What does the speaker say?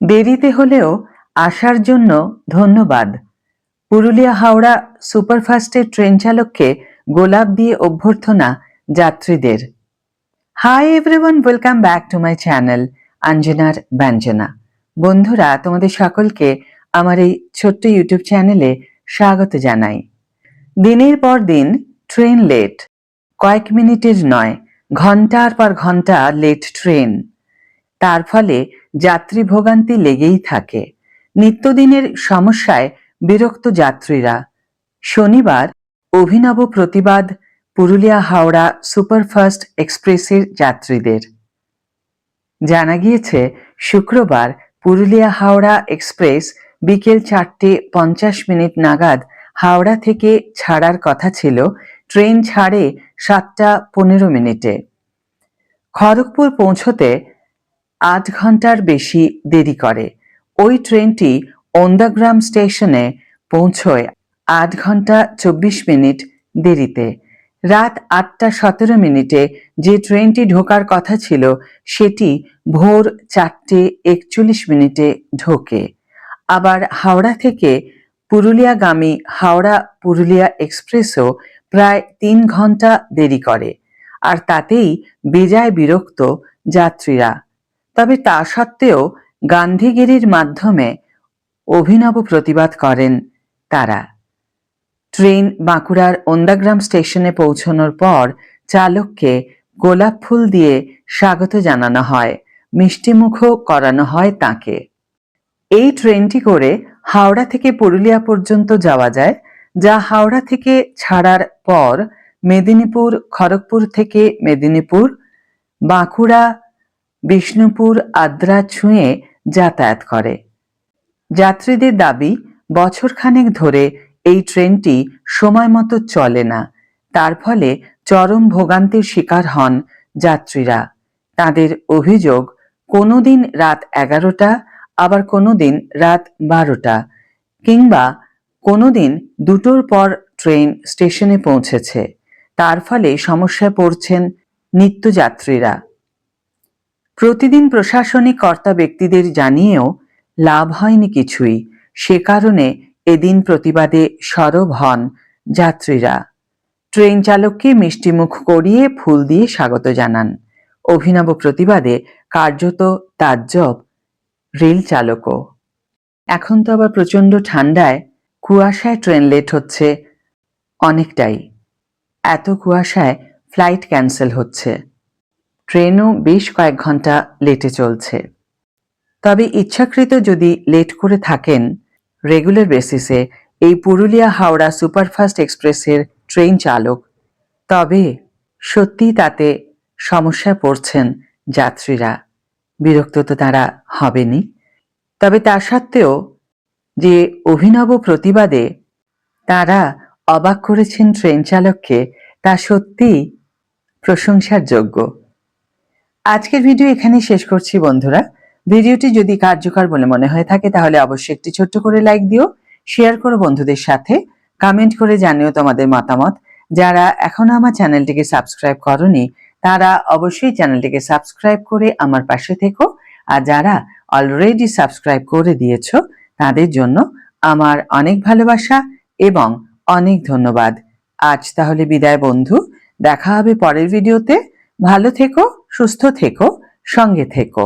দেরিতে হলেও আসার জন্য ধন্যবাদ। পুরুলিয়া হাওড়া সুপারফাস্টের ট্রেন চালককে গোলাপ দিয়ে অভ্যর্থনা যাত্রীদের। Hi everyone, welcome back to my channel অঞ্জনার ব্যঞ্জনা। বন্ধুরা, তোমাদের সকলকে আমার এই ছোট্ট ইউটিউব চ্যানেলে স্বাগত জানাই। দিনের পর দিন ট্রেন লেট, কয়েক মিনিটের নয়, ঘন্টার পর ঘন্টা লেট ট্রেন। তার ফলে যাত্রী ভোগান্তি লেগেই থাকে। নিত্যদিনের সমস্যায় বিরক্ত যাত্রীরা। শনিবার অভিনব প্রতিবাদ পুরুলিয়া হাওড়া সুপারফাস্ট এক্সপ্রেসের যাত্রীদের। জানা গিয়েছে, শুক্রবার পুরুলিয়া হাওড়া এক্সপ্রেস বিকেল 4:50 নাগাদ হাওড়া থেকে ছাড়ার কথা ছিল। ট্রেন ছাড়ে 7:15। খড়গপুর পৌঁছতে 8 ঘন্টার বেশি দেরি করে। ওই ট্রেনটি ওন্দাগ্রাম স্টেশনে পৌঁছয় 8 ঘন্টা 24 মিনিট দেরিতে। রাত 8:17 যে ট্রেনটি ঢোকার কথা ছিল সেটি ভোর 4:41 ঢোকে। আবার হাওড়া থেকে পুরুলিয়াগামী হাওড়া পুরুলিয়া এক্সপ্রেসও প্রায় 3 ঘন্টা দেরি করে। আর তাতেই বেজায় বিরক্ত যাত্রীরা। তবে তা সত্ত্বেও গান্ধীগিরির মাধ্যমে অভিনব প্রতিবাদ করেন তারা। ট্রেন বাঁকুড়ার ওন্দাগ্রাম স্টেশনে পৌঁছানোর পর চালককে গোলাপ ফুল দিয়ে স্বাগত জানানো হয়, মিষ্টিমুখও করানো হয় তাকে। এই ট্রেনটি করে হাওড়া থেকে পুরুলিয়া পর্যন্ত যাওয়া যায়, যা হাওড়া থেকে ছাড়ার পর মেদিনীপুর, খড়গপুর থেকে মেদিনীপুর, বাঁকুড়া, বিষ্ণুপুর, আদ্রা ছুঁয়ে যাতায়াত করে। যাত্রীদের দাবি, বছরখানেক ধরে এই ট্রেনটি সময় মতো চলে না। তার ফলে চরম ভোগান্তির শিকার হন যাত্রীরা। তাদের অভিযোগ, কোনো দিন রাত 11টা, আবার কোনো দিন রাত 12টা, কিংবা কোনো দিন 2টোর পর ট্রেন স্টেশনে পৌঁছেছে। তার ফলে সমস্যায় পড়ছেন নিত্যযাত্রীরা। প্রতিদিন প্রশাসনিক কর্তা ব্যক্তিদের জানিয়েও লাভ হয়নি কিছুই। সে কারণে এদিন প্রতিবাদে সরব হন যাত্রীরা। ট্রেন চালককে মিষ্টিমুখ করিয়ে ফুল দিয়ে স্বাগত জানান। অভিনব প্রতিবাদে কার্যত তাজ্জব রেল চালকও। এখন তো আবার প্রচণ্ড ঠান্ডায় কুয়াশায় ট্রেন লেট হচ্ছে অনেকটাই। এত কুয়াশায় ফ্লাইট ক্যান্সেল হচ্ছে। ট্রেনও বেশ কয়েক ঘন্টা লেটে চলছে। তবে ইচ্ছাকৃত যদি লেট করে থাকেন রেগুলার বেসিসে এই পুরুলিয়া হাওড়া সুপারফাস্ট এক্সপ্রেসের ট্রেন চালক, তবে সত্যিই তাতে সমস্যায় পড়ছেন যাত্রীরা। বিরক্ত তো তারা হবেনই। তবে তা সত্ত্বেও যে অভিনব প্রতিবাদে তারা অবাক করেছেন ট্রেন চালককে, তা সত্যিই প্রশংসার যোগ্য। আজকের ভিডিও এখানেই শেষ করছি বন্ধুরা। ভিডিওটি যদি কার্যকর বলে মনে হয়ে থাকে তাহলে অবশ্যই একটি ছোট্ট করে লাইক দিও, শেয়ার করো বন্ধুদের সাথে, কমেন্ট করে জানিও তোমাদের মতামত। যারা এখনো আমার চ্যানেলটিকে সাবস্ক্রাইব করোনি তারা অবশ্যই চ্যানেলটিকে সাবস্ক্রাইব করে আমার পাশে থেকো। আর যারা অলরেডি সাবস্ক্রাইব করে দিয়েছো তাদের জন্য আমার অনেক ভালোবাসা এবং অনেক ধন্যবাদ। আজ তাহলে বিদায় বন্ধু, দেখা হবে পরের ভিডিওতে। ভালো থেকো, সুস্থ থেকো, সঙ্গে থেকো।